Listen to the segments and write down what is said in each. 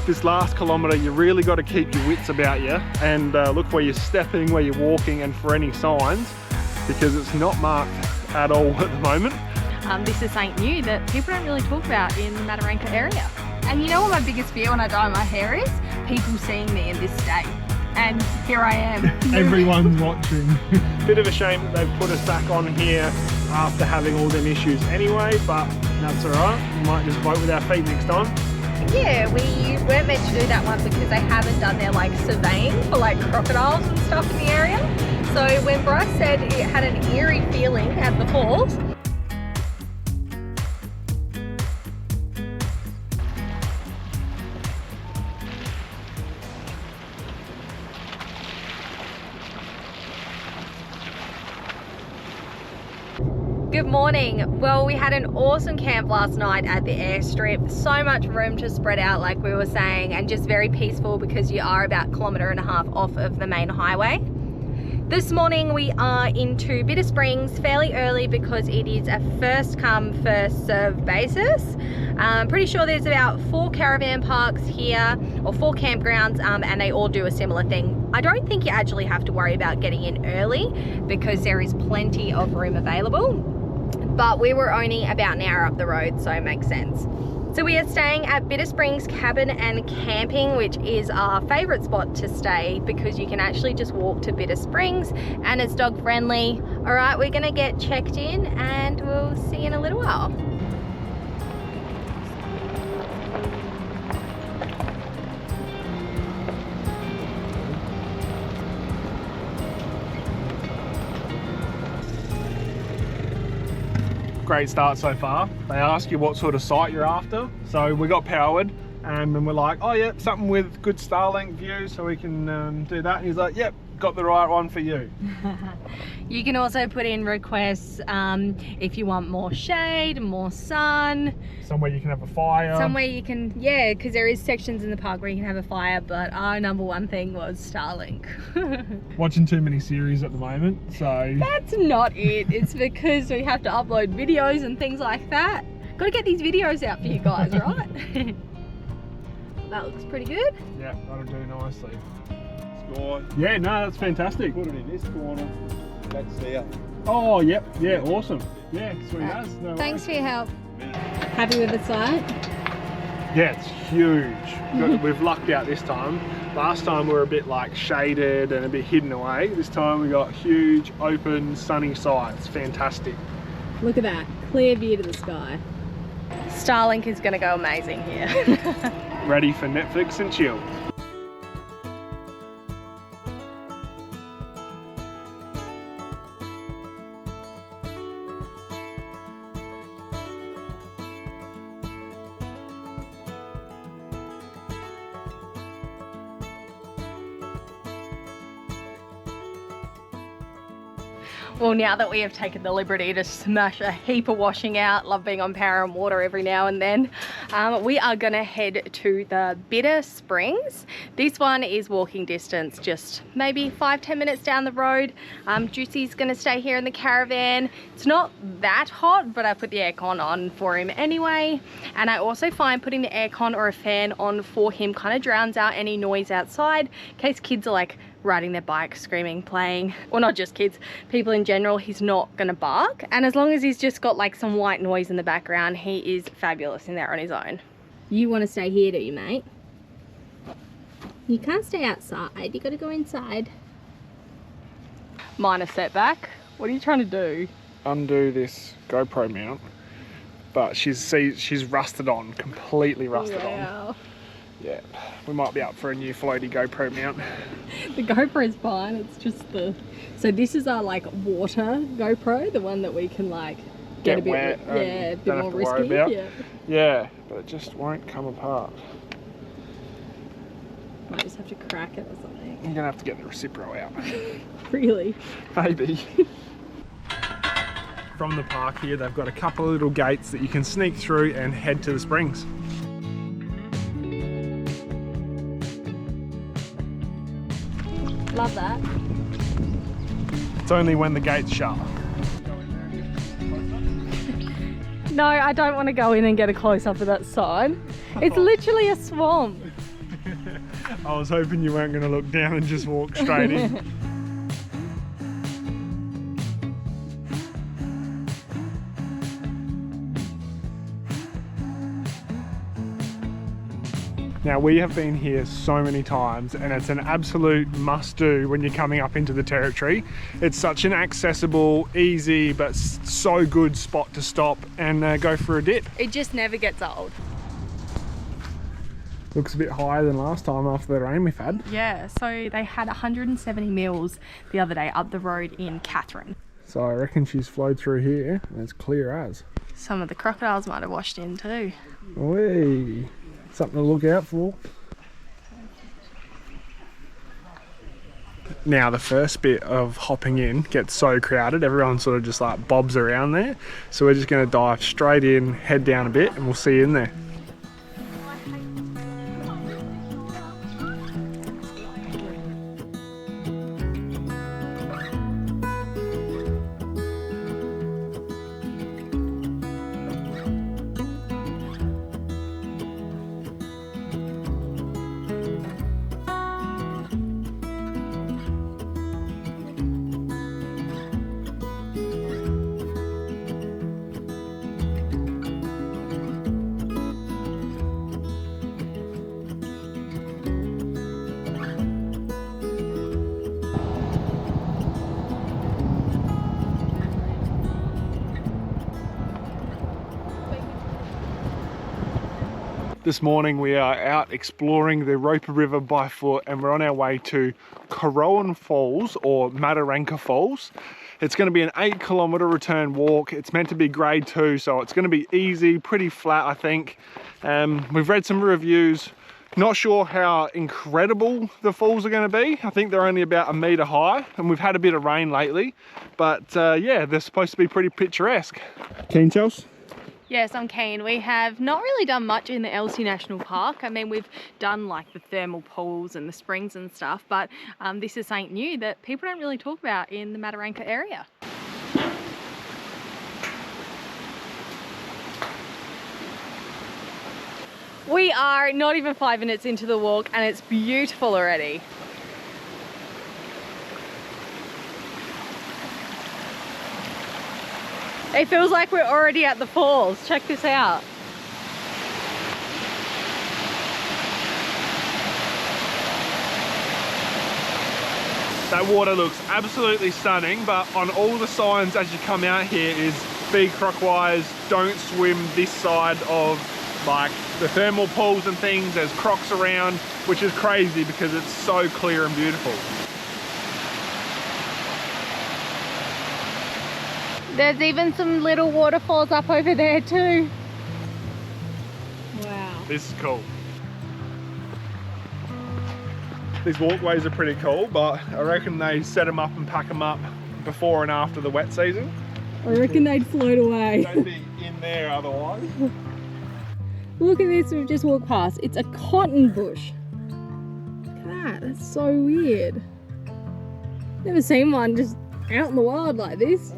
this last kilometre, you really got to keep your wits about you and look where you're stepping, where you're walking, and for any signs, because it's not marked at all at the moment. This is something new that people don't really talk about in the Mataranka area. And you know what my biggest fear when I dye my hair is? People seeing me in this state. And here I am. Everyone's watching. Bit of a shame that they've put us back on here after having all them issues anyway, but that's alright. We might just vote with our feet next time. Yeah, we weren't meant to do that one because they haven't done their like surveying for like crocodiles and stuff in the area. So when Bryce said it had an eerie feeling at the falls, good morning. Well, we had an awesome camp last night at the airstrip. So much room to spread out like we were saying, and just very peaceful because you are about 1.5 kilometres off of the main highway. This morning we are into Bitter Springs fairly early because it is a first come first serve basis. I'm pretty sure there's about 4 caravan parks here, or 4 campgrounds, and they all do a similar thing. I don't think you actually have to worry about getting in early because there is plenty of room available. But we were only about an hour up the road, so it makes sense. So we are staying at Bitter Springs Cabin and Camping, which is our favourite spot to stay because you can actually just walk to Bitter Springs and it's dog friendly. All right, we're gonna get checked in and we'll see you in a little while. Great start so far. They ask you what sort of site you're after, so we got powered and we're like, oh yeah, something with good Starlink view so we can do that. And he's like, yep, got the right one for you. You can also put in requests if you want more shade, more sun. Somewhere you can have a fire. Somewhere you can, yeah, because there is sections in the park where you can have a fire, but our #1 thing was Starlink. Watching too many series at the moment, so. That's not it. It's because we have to upload videos and things like that. Got to get these videos out for you guys, right? That looks pretty good. Yeah, that'll do nicely. Score. Yeah, no, that's fantastic. Put it in this corner. That's there. Oh, yep, yeah, awesome. Yeah, sweet as. No Thanks worries. for your help. Happy with the site? Yeah, it's huge. We've lucked out this time. Last time we were a bit like shaded and a bit hidden away. This time we got huge, open, sunny sights. Fantastic. Look at that, clear view to the sky. Starlink is gonna go amazing here. Ready for Netflix and chill. Well, now that we have taken the liberty to smash a heap of washing out, love being on power and water every now and then, we are gonna head to the Bitter Springs. This one is walking distance, just maybe 5-10 minutes down the road. Juicy's gonna stay here in the caravan. It's not that hot, but I put the aircon on for him anyway. And I also find putting the aircon or a fan on for him kind of drowns out any noise outside in case kids are like riding their bike, screaming, playing, or not just kids, people in general. He's not gonna bark, and as long as he's just got like some white noise in the background, he is fabulous in there on his own. You want to stay here, do you, mate? You can't stay outside, you gotta go inside. Minor setback. What are you trying to do? Undo this GoPro mount, but she's rusted on, completely rusted on. Yeah, we might be up for a new floaty GoPro mount. The GoPro is fine, it's just the... So this is our like water GoPro, the one that we can like get a bit wet, yeah, a bit more risky. Yeah, but it just won't come apart. Might just have to crack it or something. You're gonna have to get the Recipro out. Really? Maybe. From the park here, they've got a couple of little gates that you can sneak through and head to the springs. Love that. It's only when the gate's shut. No, I don't want to go in and get a close-up of that sign. It's literally a swamp. I was hoping you weren't going to look down and just walk straight in. Now, we have been here so many times and it's an absolute must-do when you're coming up into the territory. It's such an accessible, easy, but so good spot to stop and go for a dip. It just never gets old. Looks a bit higher than last time after the rain we've had. Yeah, so they had 170 mils the other day up the road in Catherine. So I reckon she's flowed through here and it's clear as. Some of the crocodiles might have washed in too. Whee! Something to look out for. Now the first bit of hopping in gets so crowded, everyone sort of just like bobs around there. So we're just going to dive straight in, head down a bit, and we'll see you in there. This morning we are out exploring the Roper River by foot and we're on our way to Korowan Falls or Mataranka Falls. It's going to be an 8-kilometre return walk. It's meant to be grade 2, so it's going to be easy, pretty flat I think. We've read some reviews. Not sure how incredible the falls are going to be. I think they're only about 1 metre high and we've had a bit of rain lately. But yeah, they're supposed to be pretty picturesque. Keen, Chels? Yes, I'm keen. We have not really done much in the Elsey National Park. I mean, we've done like the thermal pools and the springs and stuff, but this is something new that people don't really talk about in the Mataranka area. We are not even 5 minutes into the walk and it's beautiful already. It feels like we're already at the falls. Check this out. That water looks absolutely stunning, but on all the signs as you come out here is be croc-wise, don't swim this side of like the thermal pools and things. There's crocs around, which is crazy because it's so clear and beautiful. There's even some little waterfalls up over there too. Wow. This is cool. These walkways are pretty cool, but I reckon they set them up and pack them up before and after the wet season. I reckon they'd float away. They'd be in there otherwise. Look at this, we've just walked past. It's a cotton bush. Look at that, that's so weird. Never seen one just out in the wild like this.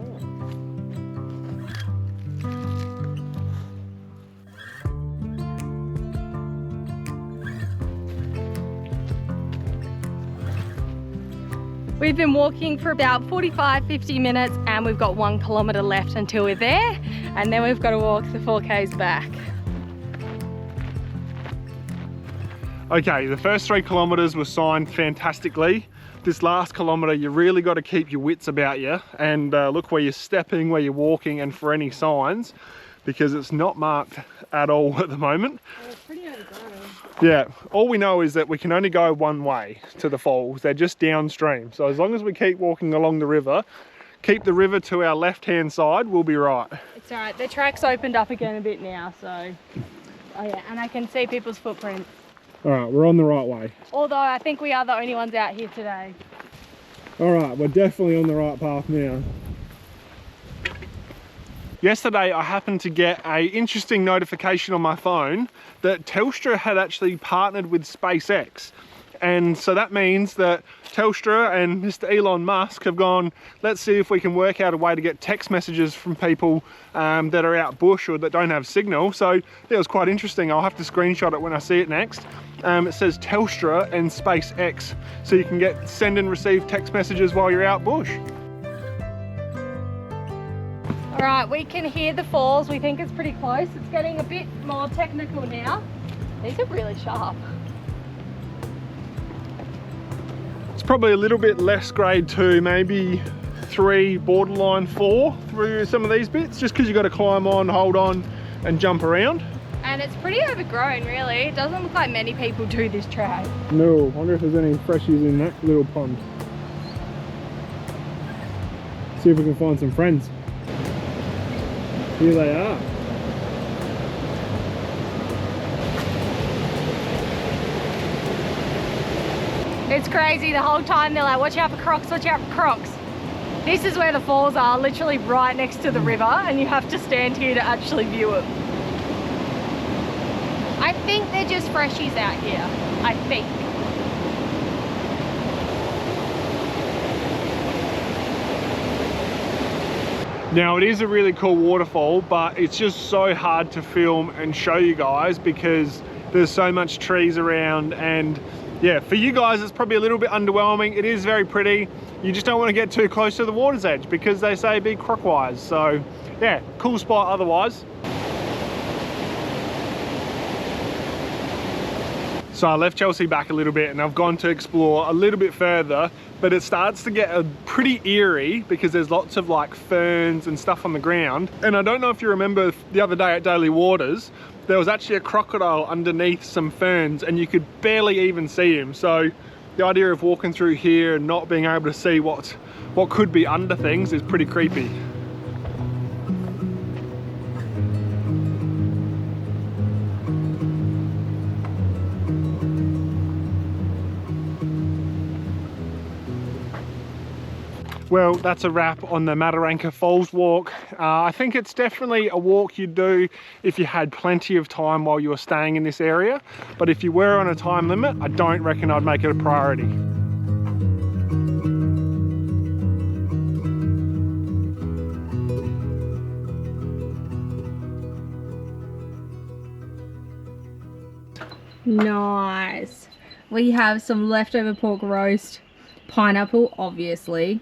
We've been walking for about 45-50 minutes and we've got 1 kilometre left until we're there, and then we've got to walk the 4Ks back. Okay, the first 3 kilometres were signed fantastically. This last kilometre, you really got to keep your wits about you and look where you're stepping, where you're walking, and for any signs, because it's not marked at all at the moment. Oh, it's pretty overgrown. Yeah, all we know is that we can only go one way to the falls. They're just downstream. So as long as we keep walking along the river, keep the river to our left-hand side, we'll be right. It's all right, the track's opened up again a bit now, so. Oh yeah, and I can see people's footprints. All right, we're on the right way. Although I think we are the only ones out here today. All right, we're definitely on the right path now. Yesterday, I happened to get an interesting notification on my phone that Telstra had actually partnered with SpaceX. And so that means that Telstra and Mr. Elon Musk have gone, let's see if we can work out a way to get text messages from people that are out bush or that don't have signal. So it was quite interesting. I'll have to screenshot it when I see it next. It says Telstra and SpaceX, so you can send and receive text messages while you're out bush. All right, we can hear the falls. We think it's pretty close. It's getting a bit more technical now. These are really sharp. It's probably a little bit less grade 2, maybe 3, borderline 4 through some of these bits, just because you've got to climb on, hold on, and jump around. And it's pretty overgrown, really. It doesn't look like many people do this track. No, I wonder if there's any freshies in that little pond. See if we can find some friends. Here they are. It's crazy. The whole time they're like, watch out for crocs, watch out for crocs. This is where the falls are, literally right next to the river, and you have to stand here to actually view it. I think they're just freshies out here. I think. Now it is a really cool waterfall, but it's just so hard to film and show you guys because there's so much trees around, and yeah, for you guys it's probably a little bit underwhelming. It is very pretty. You just don't want to get too close to the water's edge because they say be crocwise. So yeah, cool spot otherwise. So I left Chelsea back a little bit and I've gone to explore a little bit further, but it starts to get pretty eerie because there's lots of like ferns and stuff on the ground. And I don't know if you remember the other day at Daily Waters, there was actually a crocodile underneath some ferns and you could barely even see him. So the idea of walking through here and not being able to see what could be under things is pretty creepy. Well, that's a wrap on the Mataranka Falls walk. I think it's definitely a walk you'd do if you had plenty of time while you were staying in this area. But if you were on a time limit, I don't reckon I'd make it a priority. Nice. We have some leftover pork roast, pineapple, obviously,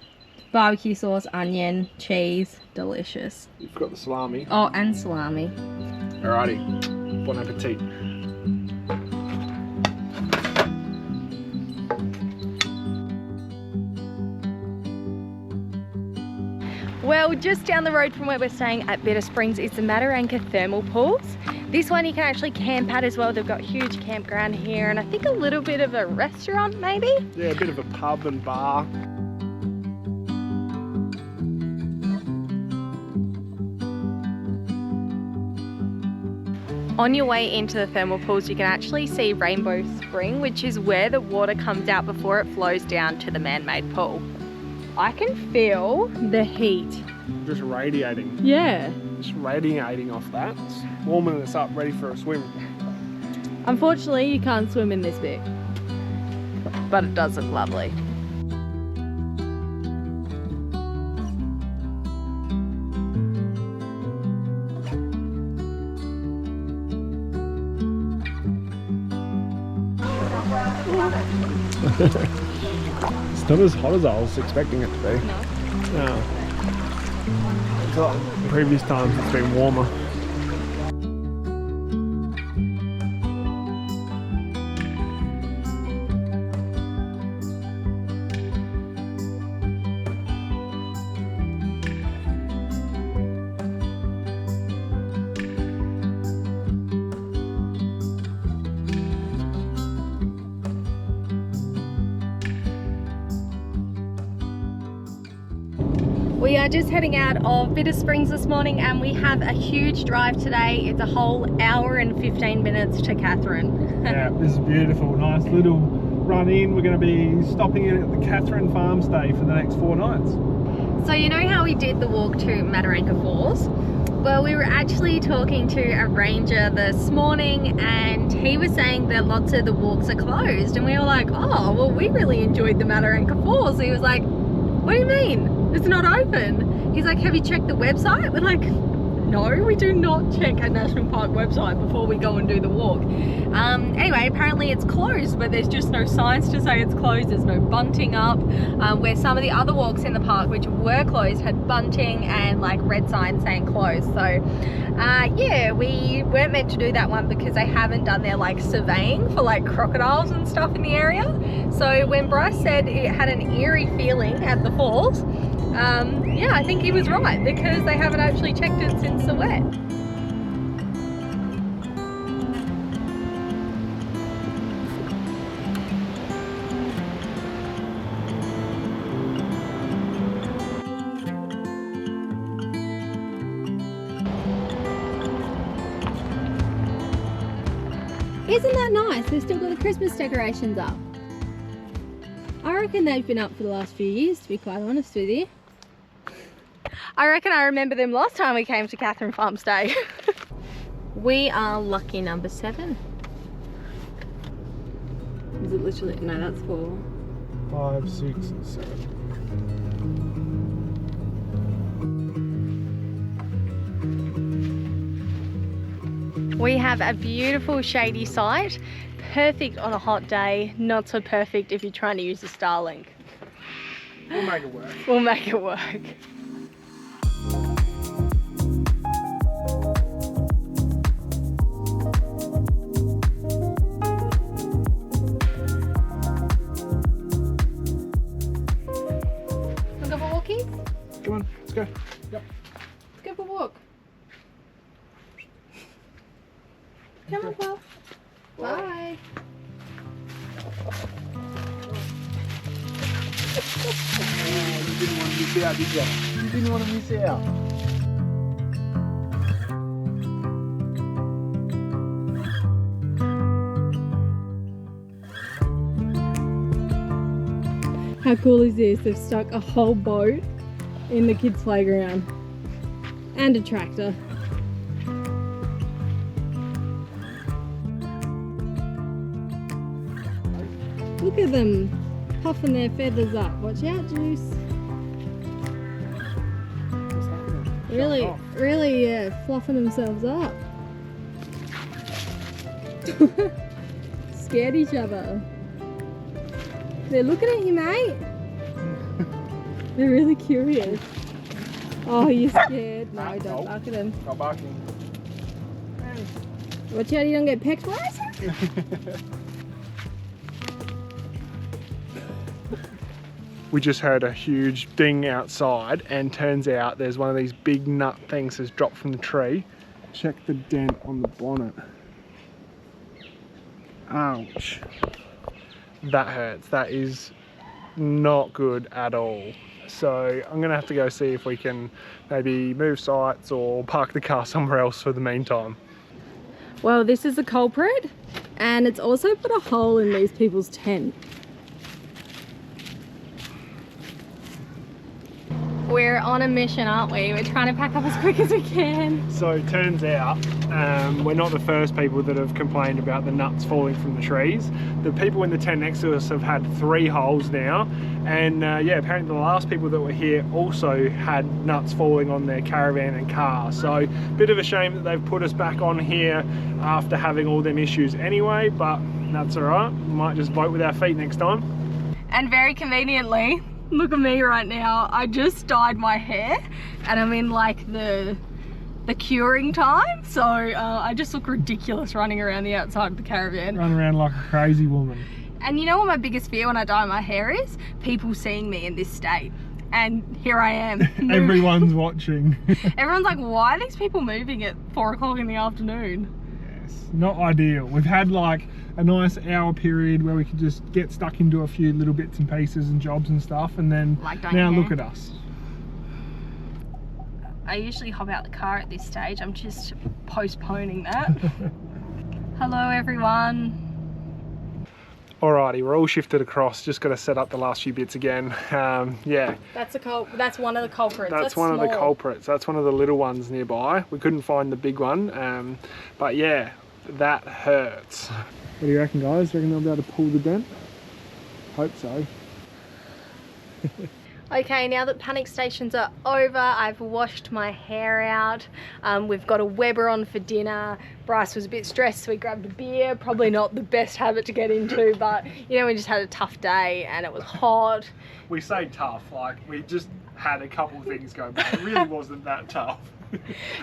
barbecue sauce, onion, cheese, delicious. You've got the salami. Oh, and salami. Alrighty, bon appetit. Well, just down the road from where we're staying at Bitter Springs is the Mataranka Thermal pools. This one you can actually camp at as well. They've got huge campground here and I think a little bit of a restaurant maybe? Yeah, a bit of a pub and bar. On your way into the thermal pools, you can actually see Rainbow Spring, which is where the water comes out before it flows down to the man-made pool. I can feel the heat. Just radiating. Yeah. Just radiating off that. It's warming us up, ready for a swim. Unfortunately, you can't swim in this bit, but it does look lovely. It's not as hot as I was expecting it to be. No. No. I thought previous times it's been warmer. We are just heading out of Bitter Springs this morning and we have a huge drive today. It's a whole hour and 15 minutes to Catherine. Yeah, this is beautiful. Nice little run in. We're going to be stopping in at the Catherine farm stay for the next 4 nights. So you know how we did the walk to Mataranka Falls? Well, we were actually talking to a ranger this morning and he was saying that lots of the walks are closed, and we were like, oh, well, we really enjoyed the Mataranka Falls. He was like, what do you mean? It's not open. He's like, have you checked the website? We're like, no, we do not check a national park website before we go and do the walk. Anyway, apparently it's closed, but there's just no signs to say it's closed. There's no bunting up, where some of the other walks in the park which were closed had bunting and like red signs saying closed. So yeah, we weren't meant to do that one because they haven't done their like surveying for like crocodiles and stuff in the area. So when Bryce said it had an eerie feeling at the falls, yeah, I think he was right, because they haven't actually checked it since the wet. Isn't that nice? They've still got the Christmas decorations up. I reckon they've been up for the last few years, to be quite honest with you. I reckon I remember them last time we came to Catherine Farms Day. We are lucky number 7. Is it literally? No, that's 4. 5, 6, and 7. We have a beautiful shady site, perfect on a hot day, not so perfect if you're trying to use the Starlink. We'll make it work. We'll make it work. Wanna go for a walkie? Come on, let's go. Yep. Let's go for a walk. Come on, Paul. Bye. You didn't want to miss out, did you? You didn't want to miss out. How cool is this? They've stuck a whole boat in the kids' playground. And a tractor. Look at them puffing their feathers up. Watch out, Juice. What's happening? Really, yeah, fluffing themselves up. Scared each other. They're looking at you, mate. They're really curious. Oh, you're scared. No, don't bark at them. Not barking. Watch out you don't get pecked by us. We just heard a huge ding outside, and turns out there's one of these big nut things that's dropped from the tree. Check the dent on the bonnet. Ouch. That hurts. That is not good at all. So I'm gonna have to go see if we can maybe move sites or park the car somewhere else for the meantime. Well, this is the culprit, and it's also put a hole in these people's tent. We're on a mission, aren't we? We're trying to pack up as quick as we can. So it turns out we're not the first people that have complained about the nuts falling from the trees. The people in the tent next to us have had 3 holes now, and yeah, apparently the last people that were here also had nuts falling on their caravan and car. So bit of a shame that they've put us back on here after having all them issues anyway, but that's all right. We might just vote with our feet next time. And very conveniently, look at me right now. I just dyed my hair and I'm in like the curing time. So I just look ridiculous running around the outside of the caravan. Run around like a crazy woman. And you know what my biggest fear when I dye my hair is? People seeing me in this state. And here I am. Everyone's watching. Everyone's like, why are these people moving at 4 o'clock in the afternoon? Yes, not ideal. We've had like a nice hour period where we could just get stuck into a few little bits and pieces and jobs and stuff, and then like now look at us. I usually hop out the car at this stage. I'm just postponing that. Hello everyone. Alrighty, we're all shifted across. Just got to set up the last few bits again. Yeah. That's one of the culprits. That's one of the culprits. That's one of the little ones nearby. We couldn't find the big one, but yeah, that hurts. What do you reckon, guys? Reckon they'll be able to pull the dent? Hope so. Okay, now that panic stations are over, I've washed my hair out. We've got a Weber on for dinner. Bryce was a bit stressed, so we grabbed a beer. Probably not the best habit to get into, but you know, we just had a tough day and it was hot. We say tough, like we just had a couple of things go bad. It really wasn't that tough.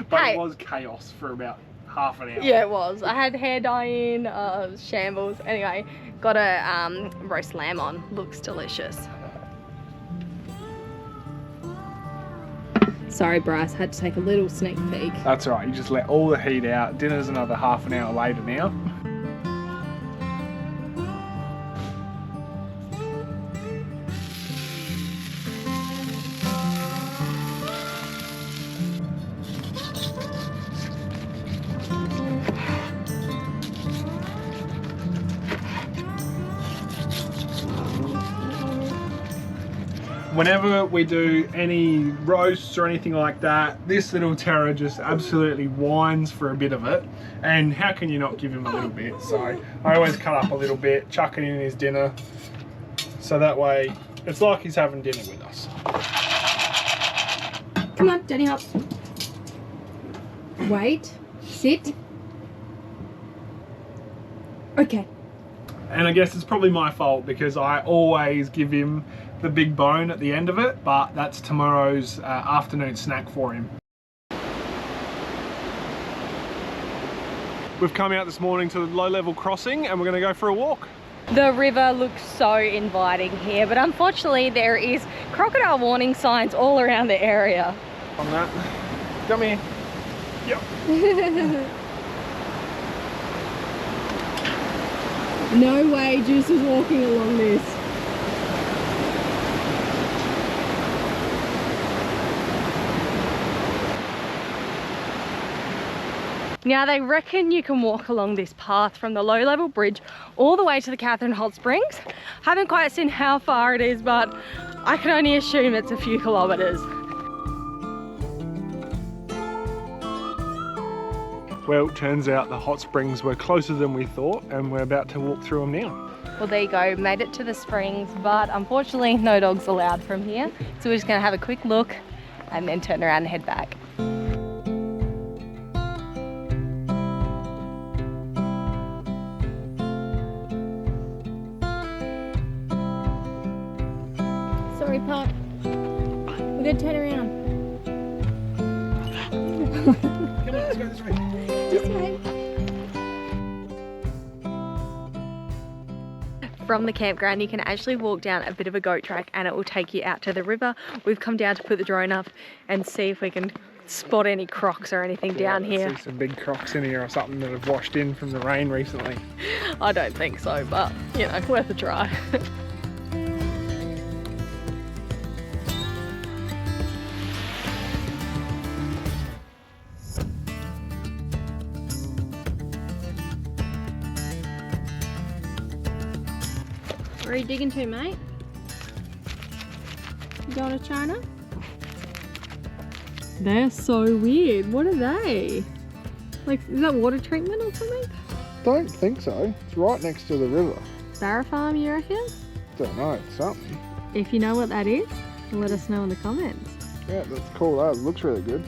But hey, it was chaos for about half an hour. Yeah, it was. I had hair dye in, shambles. Anyway, got a roast lamb on. Looks delicious. Sorry, Bryce, had to take a little sneak peek. That's all right, you just let all the heat out. Dinner's another half an hour later now. Whenever we do any roasts or anything like that, this little terror just absolutely whines for a bit of it. And how can you not give him a little bit? So I always cut up a little bit, chuck it in his dinner. So that way, it's like he's having dinner with us. Come on, Danny Hop. Wait, sit. Okay. And I guess it's probably my fault because I always give him the big bone at the end of it, but that's tomorrow's afternoon snack for him. We've come out this morning to the low-level crossing and we're going to go for a walk. The river looks so inviting here, but unfortunately there is crocodile warning signs all around the area. On that. Come here. Yep. No way Juice is walking along this. Now they reckon you can walk along this path from the low level bridge all the way to the Catherine Hot Springs. Haven't quite seen how far it is, but I can only assume it's a few kilometers. Well, it turns out the hot springs were closer than we thought and we're about to walk through them now. Well, there you go, made it to the springs, but unfortunately no dogs allowed from here. So we're just gonna have a quick look and then turn around and head back. Sorry, Pop. We're gonna turn around. Come on, let's go this way. This way. From the campground, you can actually walk down a bit of a goat track and it will take you out to the river. We've come down to put the drone up and see if we can spot any crocs or anything down here. See some big crocs in here or something that have washed in from the rain recently. I don't think so, but you know, worth a try. Where are you digging to, mate? You going to China? They're so weird. What are they? Like, is that water treatment or something? Don't think so. It's right next to the river. Barra farm, you reckon? Don't know, it's something. If you know what that is, let us know in the comments. Yeah, that's cool. That looks really good.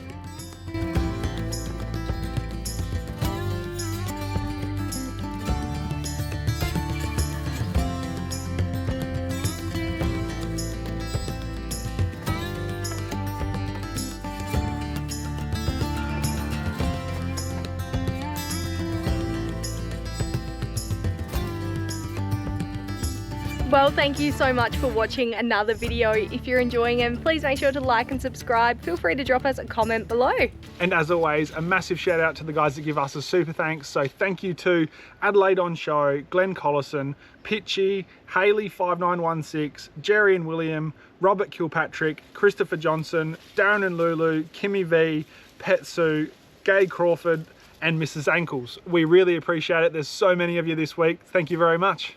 Well, thank you so much for watching another video. If you're enjoying them, please make sure to like and subscribe. Feel free to drop us a comment below. And as always, a massive shout out to the guys that give us a super thanks. So thank you to Adelaide On Show, Glenn Collison, Pitchy, Haley5916, Jerry and William, Robert Kilpatrick, Christopher Johnson, Darren and Lulu, Kimmy V, Pet Sue, Gay Crawford, and Mrs. Ankles. We really appreciate it. There's so many of you this week. Thank you very much.